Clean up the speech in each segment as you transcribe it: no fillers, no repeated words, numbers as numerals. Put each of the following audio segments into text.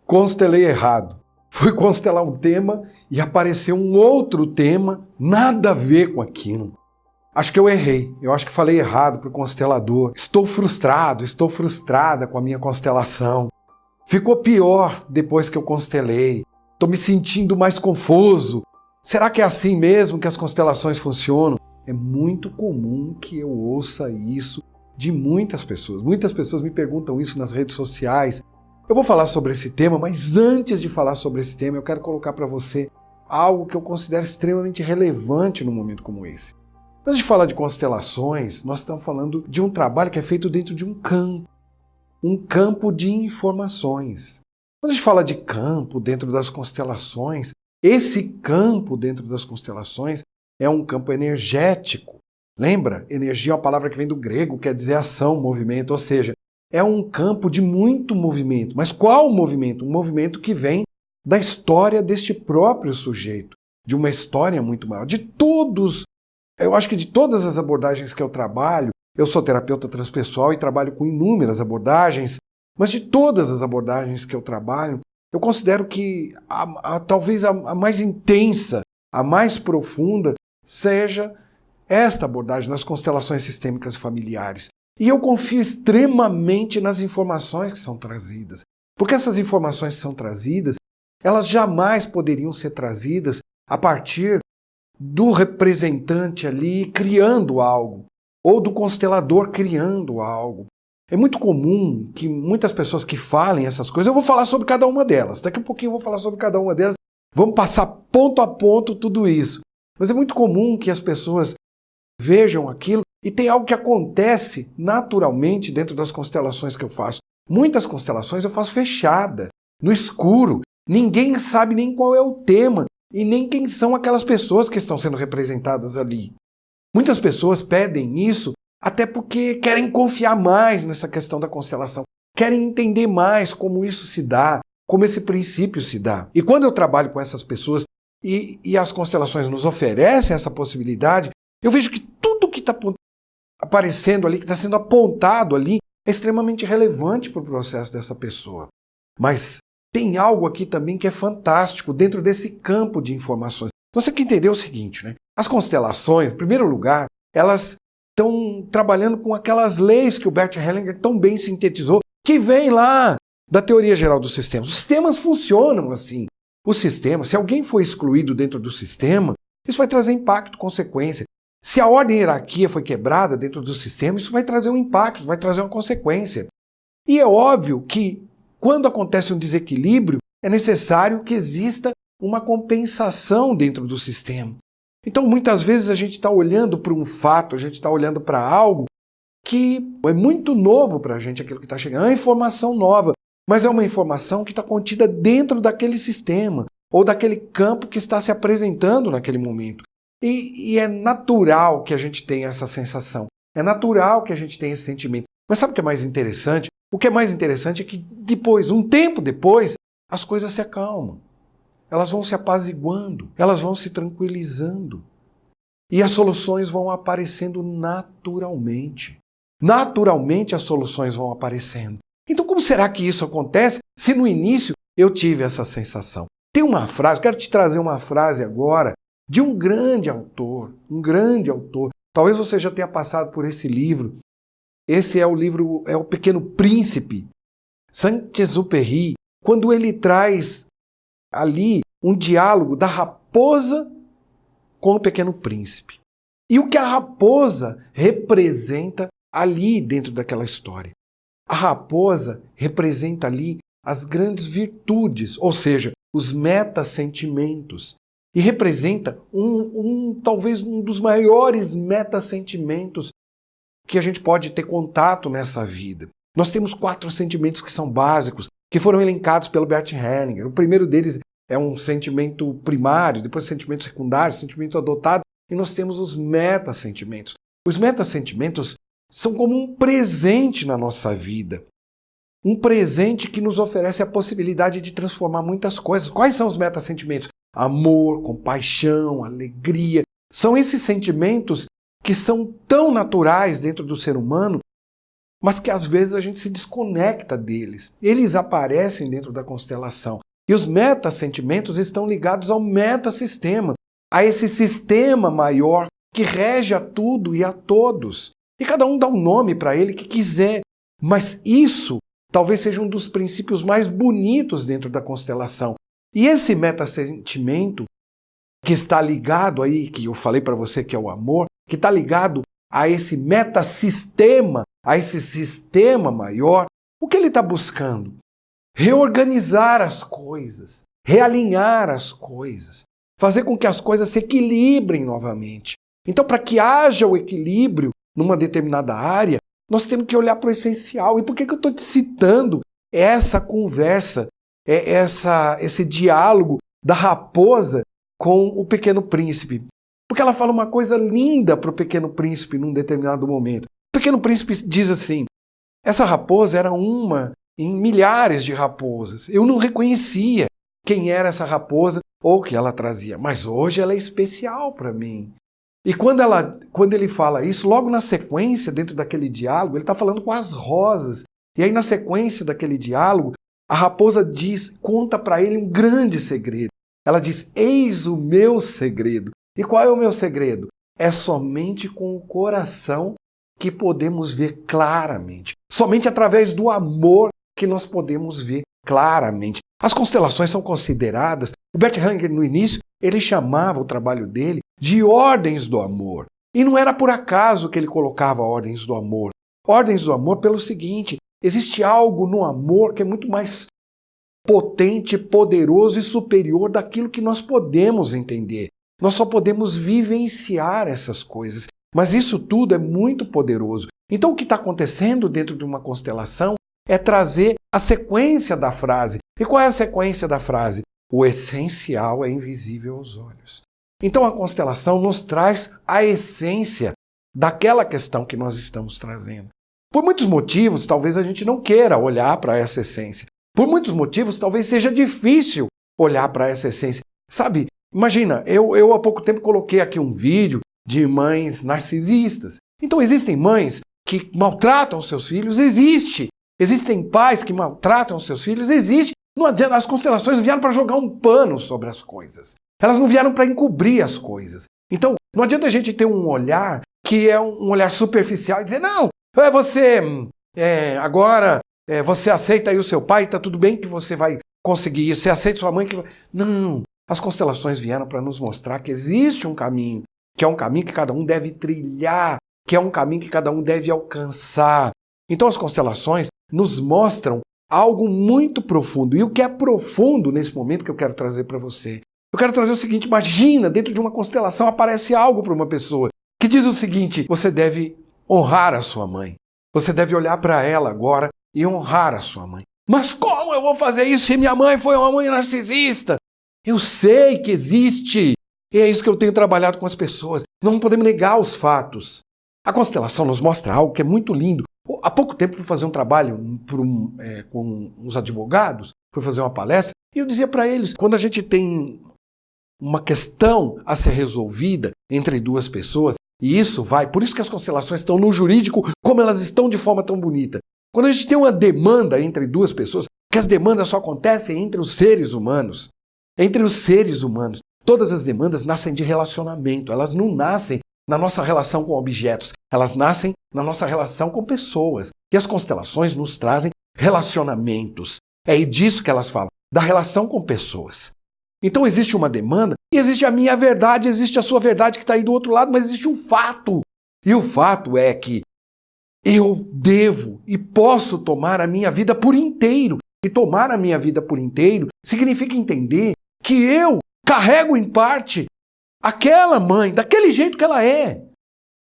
Constelei errado. Fui constelar um tema e apareceu um outro tema, nada a ver com aquilo. Acho que eu errei, eu acho que falei errado para o constelador. Estou frustrado, estou frustrada com a minha constelação. Ficou pior depois que eu constelei. Estou me sentindo mais confuso. Será que é assim mesmo que as constelações funcionam? É muito comum que eu ouça isso de muitas pessoas. Muitas pessoas me perguntam isso nas redes sociais. Eu vou falar sobre esse tema, mas antes de falar sobre esse tema, eu quero colocar para você algo que eu considero extremamente relevante num momento como esse. Antes de falar de constelações, nós estamos falando de um trabalho que é feito dentro de um campo de informações. Quando a gente fala de campo dentro das constelações, esse campo dentro das constelações é um campo energético. Lembra? Energia é uma palavra que vem do grego, quer dizer ação, movimento, ou seja, é um campo de muito movimento. Mas qual movimento? Um movimento que vem da história deste próprio sujeito, de uma história muito maior. Eu acho que de todas as abordagens que eu trabalho, eu sou terapeuta transpessoal e trabalho com inúmeras abordagens, mas de todas as abordagens que eu trabalho, eu considero que talvez a mais intensa, a mais profunda, seja esta abordagem das constelações sistêmicas e familiares. E eu confio extremamente nas informações que são trazidas. Porque essas informações que são trazidas, elas jamais poderiam ser trazidas a partir do representante ali criando algo, ou do constelador criando algo. É muito comum que muitas pessoas que falem essas coisas, eu vou falar sobre cada uma delas, daqui a pouquinho eu vou falar sobre cada uma delas, vamos passar ponto a ponto tudo isso. Mas é muito comum que as pessoas vejam aquilo e tem algo que acontece naturalmente dentro das constelações que eu faço. Muitas constelações eu faço fechada, no escuro. Ninguém sabe nem qual é o tema e nem quem são aquelas pessoas que estão sendo representadas ali. Muitas pessoas pedem isso até porque querem confiar mais nessa questão da constelação, querem entender mais como isso se dá, como esse princípio se dá. E quando eu trabalho com essas pessoas e as constelações nos oferecem essa possibilidade, eu vejo que tudo que está aparecendo ali, que está sendo apontado ali, é extremamente relevante para o processo dessa pessoa. Mas tem algo aqui também que é fantástico dentro desse campo de informações. Você tem que entender o seguinte, né? As constelações, em primeiro lugar, elas estão trabalhando com aquelas leis que o Bert Hellinger tão bem sintetizou, que vem lá da teoria geral dos sistemas. Os sistemas funcionam assim. O sistema, se alguém for excluído dentro do sistema, isso vai trazer impacto, consequência. Se a ordem e hierarquia foi quebrada dentro do sistema, isso vai trazer um impacto, vai trazer uma consequência. E é óbvio que, quando acontece um desequilíbrio, é necessário que exista uma compensação dentro do sistema. Então, muitas vezes a gente está olhando para um fato, a gente está olhando para algo que é muito novo para a gente, aquilo que está chegando. É uma informação nova, mas é uma informação que está contida dentro daquele sistema ou daquele campo que está se apresentando naquele momento. E é natural que a gente tenha essa sensação, é natural que a gente tenha esse sentimento. Mas sabe o que é mais interessante? O que é mais interessante é que depois, um tempo depois, as coisas se acalmam. Elas vão se apaziguando, elas vão se tranquilizando. E as soluções vão aparecendo naturalmente. Naturalmente as soluções vão aparecendo. Então como será que isso acontece se no início eu tive essa sensação? Tem uma frase, quero te trazer uma frase agora, de um grande autor. Talvez você já tenha passado por esse livro. Esse é o livro, é o Pequeno Príncipe, Saint-Exupéry, quando ele traz ali um diálogo da raposa com o Pequeno Príncipe. E o que a raposa representa ali dentro daquela história. A raposa representa ali as grandes virtudes, ou seja, os metasentimentos. E representa talvez um dos maiores metasentimentos que a gente pode ter contato nessa vida. Nós temos 4 sentimentos que são básicos, que foram elencados pelo Bert Hellinger. O primeiro deles é um sentimento primário, depois sentimento secundário, sentimento adotado, e nós temos os metasentimentos. Os metasentimentos são como um presente na nossa vida. Um presente que nos oferece a possibilidade de transformar muitas coisas. Quais são os metasentimentos? Amor, compaixão, alegria. São esses sentimentos que são tão naturais dentro do ser humano, mas que às vezes a gente se desconecta deles. Eles aparecem dentro da constelação. E os metasentimentos estão ligados ao metasistema, a esse sistema maior que rege a tudo e a todos. E cada um dá um nome para ele que quiser. Mas isso talvez seja um dos princípios mais bonitos dentro da constelação. E esse metasentimento que está ligado aí, que eu falei para você que é o amor, que está ligado a esse metasistema, a esse sistema maior, o que ele está buscando? Reorganizar as coisas, realinhar as coisas, fazer com que as coisas se equilibrem novamente. Então, para que haja o equilíbrio numa determinada área, nós temos que olhar para o essencial. E por que eu estou te citando essa conversa, esse diálogo da raposa com o Pequeno Príncipe? Porque ela fala uma coisa linda para o Pequeno Príncipe num determinado momento. O Pequeno Príncipe diz assim: essa raposa era uma em milhares de raposas. Eu não reconhecia quem era essa raposa ou o que ela trazia, mas hoje ela é especial para mim. E quando ele fala isso, logo na sequência, dentro daquele diálogo, ele está falando com as rosas. E aí, na sequência daquele diálogo, a raposa conta para ele um grande segredo. Ela diz: eis o meu segredo. E qual é o meu segredo? É somente com o coração que podemos ver claramente. Somente através do amor que nós podemos ver claramente. As constelações são consideradas, o Bert Hellinger no início, ele chamava o trabalho dele de ordens do amor. E não era por acaso que ele colocava ordens do amor. Ordens do amor pelo seguinte: existe algo no amor que é muito mais potente, poderoso e superior daquilo que nós podemos entender. Nós só podemos vivenciar essas coisas. Mas isso tudo é muito poderoso. Então o que está acontecendo dentro de uma constelação é trazer a sequência da frase. E qual é a sequência da frase? O essencial é invisível aos olhos. Então a constelação nos traz a essência daquela questão que nós estamos trazendo. Por muitos motivos, talvez a gente não queira olhar para essa essência. Por muitos motivos, talvez seja difícil olhar para essa essência. Sabe, imagina, eu há pouco tempo coloquei aqui um vídeo de mães narcisistas. Então existem mães que maltratam seus filhos? Existe. Existem pais que maltratam seus filhos? Existe. Não adianta, as constelações vieram para jogar um pano sobre as coisas. Elas não vieram para encobrir as coisas. Então, não adianta a gente ter um olhar que é um olhar superficial e dizer: não, você aceita aí o seu pai, está tudo bem que você vai conseguir isso, você aceita sua mãe que... Não, as constelações vieram para nos mostrar que existe um caminho, que é um caminho que cada um deve trilhar, que é um caminho que cada um deve alcançar. Então as constelações nos mostram algo muito profundo. E o que é profundo nesse momento que eu quero trazer para você? Eu quero trazer o seguinte: imagina, dentro de uma constelação aparece algo para uma pessoa que diz o seguinte: você deve honrar a sua mãe. Você deve olhar para ela agora e honrar a sua mãe. Mas como eu vou fazer isso se minha mãe foi uma mãe narcisista? Eu sei que existe. E é isso que eu tenho trabalhado com as pessoas. Nós não podemos negar os fatos. A constelação nos mostra algo que é muito lindo. Há pouco tempo fui fazer um trabalho com uns advogados, fui fazer uma palestra, e eu dizia para eles, quando a gente tem uma questão a ser resolvida entre duas pessoas, e isso vai, por isso que as constelações estão no jurídico, como elas estão de forma tão bonita. Quando a gente tem uma demanda entre duas pessoas, que as demandas só acontecem entre os seres humanos. Entre os seres humanos. Todas as demandas nascem de relacionamento, elas não nascem na nossa relação com objetos, elas nascem na nossa relação com pessoas. E as constelações nos trazem relacionamentos. É disso que elas falam, da relação com pessoas. Então existe uma demanda, e existe a minha verdade, existe a sua verdade que está aí do outro lado, mas existe um fato. E o fato é que eu devo e posso tomar a minha vida por inteiro. E tomar a minha vida por inteiro significa entender que eu carrego em parte aquela mãe, daquele jeito que ela é.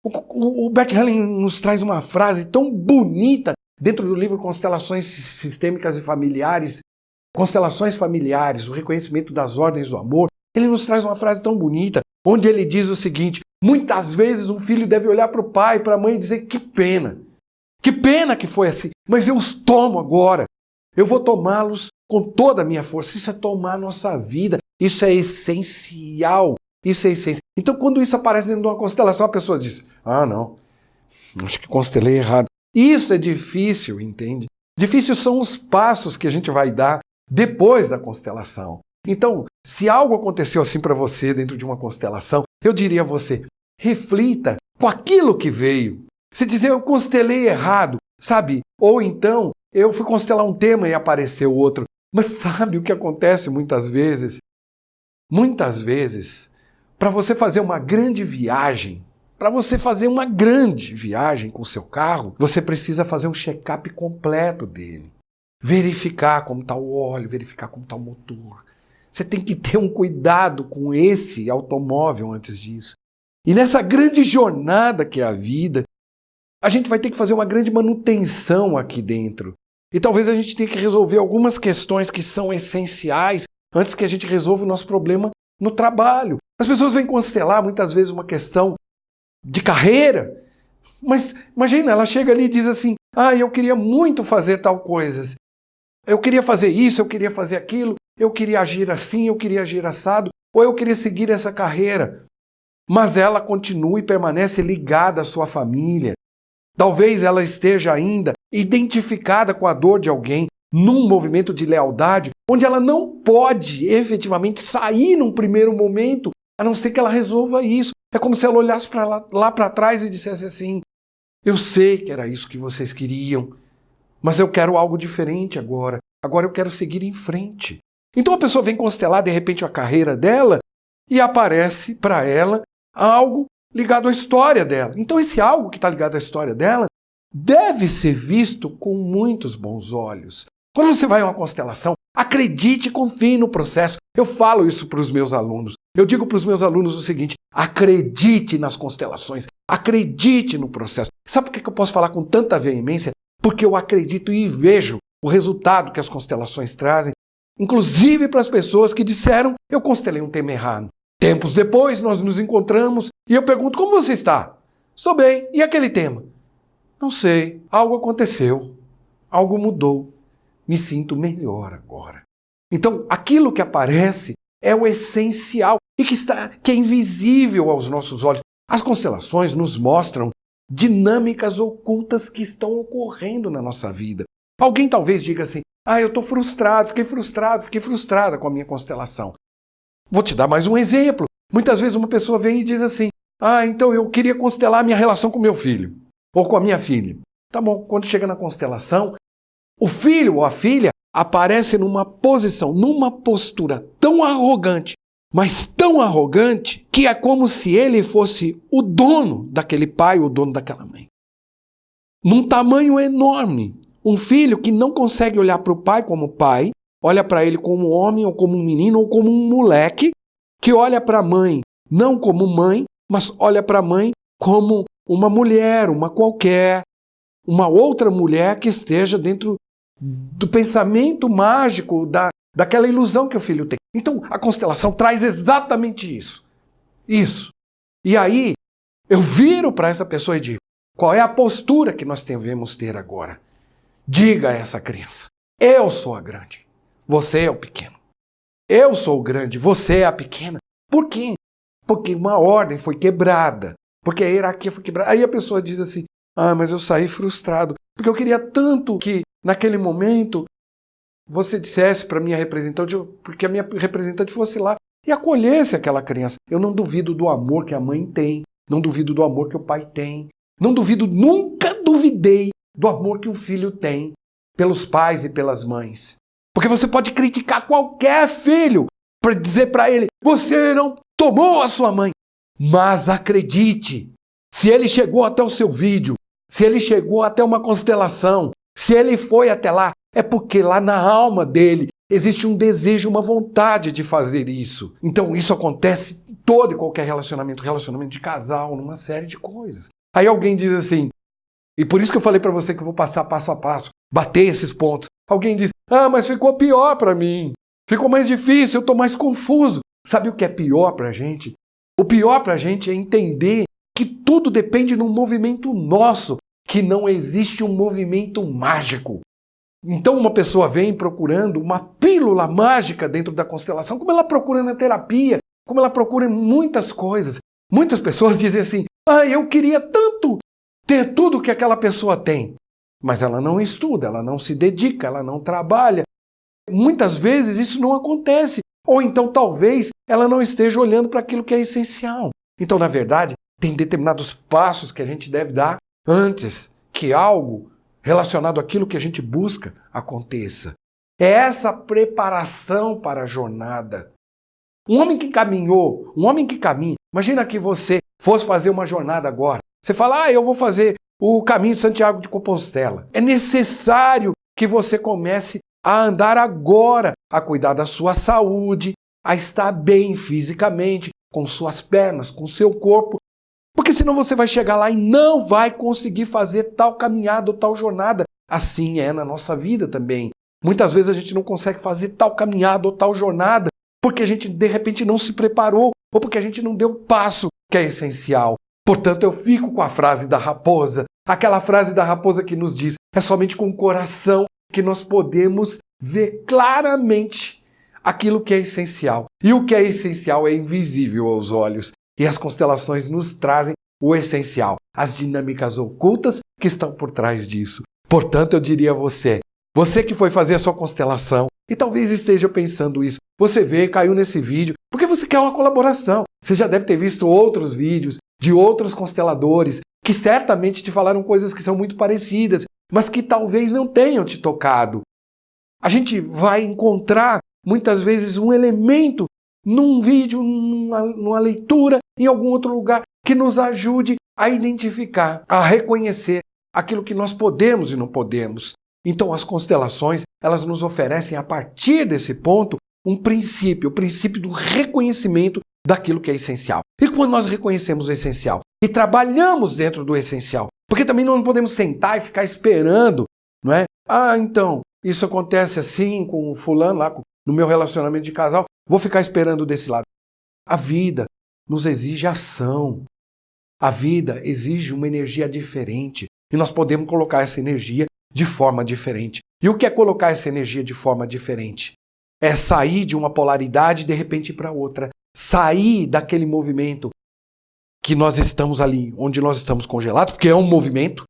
O Bert Hellinger nos traz uma frase tão bonita dentro do livro Constelações Sistêmicas e Familiares, Constelações Familiares, o reconhecimento das ordens do amor. Ele nos traz uma frase tão bonita, onde ele diz o seguinte: muitas vezes um filho deve olhar para o pai e para a mãe e dizer: que pena que foi assim, mas eu os tomo agora, eu vou tomá-los com toda a minha força. Isso é tomar a nossa vida, isso é essencial, isso é essência. Então quando isso aparece dentro de uma constelação, a pessoa diz: ah não, acho que constelei errado. Isso é difícil, entende? Difícil são os passos que a gente vai dar depois da constelação. Então, se algo aconteceu assim para você dentro de uma constelação, eu diria a você, reflita com aquilo que veio. Se dizer, eu constelei errado, sabe? Ou então, eu fui constelar um tema e apareceu outro. Mas sabe o que acontece muitas vezes? Muitas vezes, para você fazer uma grande viagem, com o seu carro, você precisa fazer um check-up completo dele. Verificar como está o óleo, verificar como está o motor. Você tem que ter um cuidado com esse automóvel antes disso. E nessa grande jornada que é a vida, a gente vai ter que fazer uma grande manutenção aqui dentro. E talvez a gente tenha que resolver algumas questões que são essenciais antes que a gente resolva o nosso problema no trabalho. As pessoas vêm constelar muitas vezes uma questão de carreira, mas imagina, ela chega ali e diz assim, eu queria muito fazer tal coisas. Eu queria fazer isso, eu queria fazer aquilo, eu queria agir assim, eu queria agir assado, ou eu queria seguir essa carreira. Mas ela continua e permanece ligada à sua família. Talvez ela esteja ainda identificada com a dor de alguém, num movimento de lealdade, onde ela não pode efetivamente sair num primeiro momento, a não ser que ela resolva isso. É como se ela olhasse lá para trás e dissesse assim, eu sei que era isso que vocês queriam, mas eu quero algo diferente agora. Agora eu quero seguir em frente. Então a pessoa vem constelar de repente a carreira dela e aparece para ela algo ligado à história dela. Então esse algo que está ligado à história dela deve ser visto com muitos bons olhos. Quando você vai a uma constelação, acredite e confie no processo. Eu falo isso para os meus alunos. Eu digo para os meus alunos o seguinte, acredite nas constelações, acredite no processo. Sabe por que eu posso falar com tanta veemência? Porque eu acredito e vejo o resultado que as constelações trazem, inclusive para as pessoas que disseram, eu constelei um tema errado. Tempos depois, nós nos encontramos e eu pergunto, como você está? Estou bem. E aquele tema? Não sei. Algo aconteceu. Algo mudou. Me sinto melhor agora. Então, aquilo que aparece é o essencial e que é invisível aos nossos olhos. As constelações nos mostram dinâmicas ocultas que estão ocorrendo na nossa vida. Alguém talvez diga assim, eu estou frustrado, fiquei frustrada com a minha constelação. Vou te dar mais um exemplo. Muitas vezes uma pessoa vem e diz assim, então eu queria constelar a minha relação com meu filho, ou com a minha filha. Tá bom, quando chega na constelação, o filho ou a filha aparece numa posição, numa postura tão arrogante, mas tão arrogante, que é como se ele fosse o dono daquele pai, o dono daquela mãe. Num tamanho enorme. Um filho que não consegue olhar para o pai como pai, olha para ele como um homem, ou como um menino, ou como um moleque, que olha para a mãe não como mãe, mas olha para a mãe como uma mulher, uma qualquer, uma outra mulher que esteja dentro do pensamento mágico, daquela ilusão que o filho tem. Então, a constelação traz exatamente isso. Isso. E aí, eu viro para essa pessoa e digo, qual é a postura que nós devemos ter agora? Diga a essa criança, eu sou a grande, você é o pequeno. Eu sou o grande, você é a pequena. Por quê? Porque uma ordem foi quebrada, porque a hierarquia foi quebrada. Aí a pessoa diz assim, mas eu saí frustrado, porque eu queria tanto que naquele momento você dissesse para a minha representante, porque a minha representante fosse lá e acolhesse aquela criança. Eu não duvido do amor que a mãe tem, não duvido do amor que o pai tem, não duvido, nunca duvidei do amor que o filho tem pelos pais e pelas mães. Porque você pode criticar qualquer filho para dizer para ele, você não tomou a sua mãe. Mas acredite, se ele chegou até o seu vídeo, se ele chegou até uma constelação, se ele foi até lá, é porque lá na alma dele existe um desejo, uma vontade de fazer isso. Então isso acontece em todo e qualquer relacionamento de casal, numa série de coisas. Aí alguém diz assim, e por isso que eu falei para você que eu vou passar passo a passo, bater esses pontos. Alguém diz, mas ficou pior para mim, ficou mais difícil, eu estou mais confuso. Sabe o que é pior para a gente? O pior para a gente é entender que tudo depende de um movimento nosso, que não existe um movimento mágico. Então uma pessoa vem procurando uma pílula mágica dentro da constelação, como ela procura na terapia, como ela procura em muitas coisas. Muitas pessoas dizem assim, eu queria tanto ter tudo que aquela pessoa tem. mas ela não estuda, ela não se dedica, ela não trabalha. Muitas vezes isso não acontece, ou então talvez ela não esteja olhando para aquilo que é essencial. Então, na verdade, tem determinados passos que a gente deve dar antes que algo relacionado àquilo que a gente busca aconteça. É essa preparação para a jornada. Um homem que caminha, imagina que você fosse fazer uma jornada agora. Você fala, eu vou fazer o caminho de Santiago de Compostela. É necessário que você comece a andar agora, a cuidar da sua saúde, a estar bem fisicamente, com suas pernas, com seu corpo, porque senão você vai chegar lá e não vai conseguir fazer tal caminhada ou tal jornada. Assim é na nossa vida também. Muitas vezes a gente não consegue fazer tal caminhada ou tal jornada porque a gente de repente não se preparou ou porque a gente não deu o passo que é essencial. Portanto, eu fico com a frase da raposa, aquela frase da raposa que nos diz: é somente com o coração que nós podemos ver claramente aquilo que é essencial. E o que é essencial é invisível aos olhos. E as constelações nos trazem o essencial, as dinâmicas ocultas que estão por trás disso. Portanto, eu diria a você que foi fazer a sua constelação e talvez esteja pensando isso, você veio, caiu nesse vídeo, porque você quer uma colaboração. Você já deve ter visto outros vídeos de outros consteladores que certamente te falaram coisas que são muito parecidas, mas que talvez não tenham te tocado. A gente vai encontrar muitas vezes um elemento num vídeo, numa leitura, em algum outro lugar, que nos ajude a identificar, a reconhecer aquilo que nós podemos e não podemos. Então as constelações, elas nos oferecem a partir desse ponto um princípio, o princípio do reconhecimento daquilo que é essencial. E quando nós reconhecemos o essencial e trabalhamos dentro do essencial, porque também não podemos sentar e ficar esperando, não é? Então, isso acontece assim com o fulano lá, no meu relacionamento de casal, vou ficar esperando desse lado. A vida nos exige ação. A vida exige uma energia diferente. E nós podemos colocar essa energia de forma diferente. E o que é colocar essa energia de forma diferente? É sair de uma polaridade e de repente ir para outra. Sair daquele movimento que nós estamos ali, onde nós estamos congelados, porque é um movimento.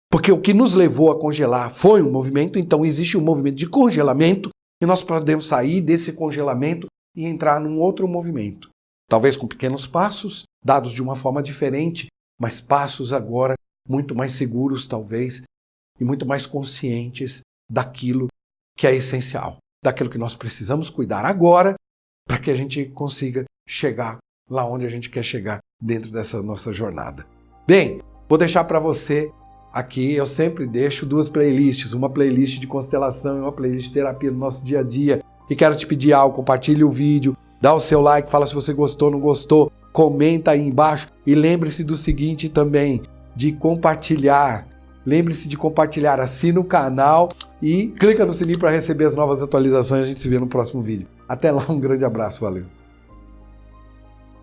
Porque o que nos levou a congelar foi um movimento, então existe um movimento de congelamento e nós podemos sair desse congelamento e entrar num outro movimento. Talvez com pequenos passos, dados de uma forma diferente, mas passos agora muito mais seguros, talvez, e muito mais conscientes daquilo que é essencial, daquilo que nós precisamos cuidar agora para que a gente consiga chegar lá onde a gente quer chegar dentro dessa nossa jornada. Bem, vou deixar para você aqui, eu sempre deixo duas playlists, uma playlist de constelação e uma playlist de terapia no nosso dia a dia. E quero te pedir algo, compartilhe o vídeo, dá o seu like, fala se você gostou, não gostou, comenta aí embaixo e lembre-se do seguinte também, de compartilhar. Lembre-se de compartilhar, assina o canal e clica no sininho para receber as novas atualizações. A gente se vê no próximo vídeo. Até lá, um grande abraço, valeu!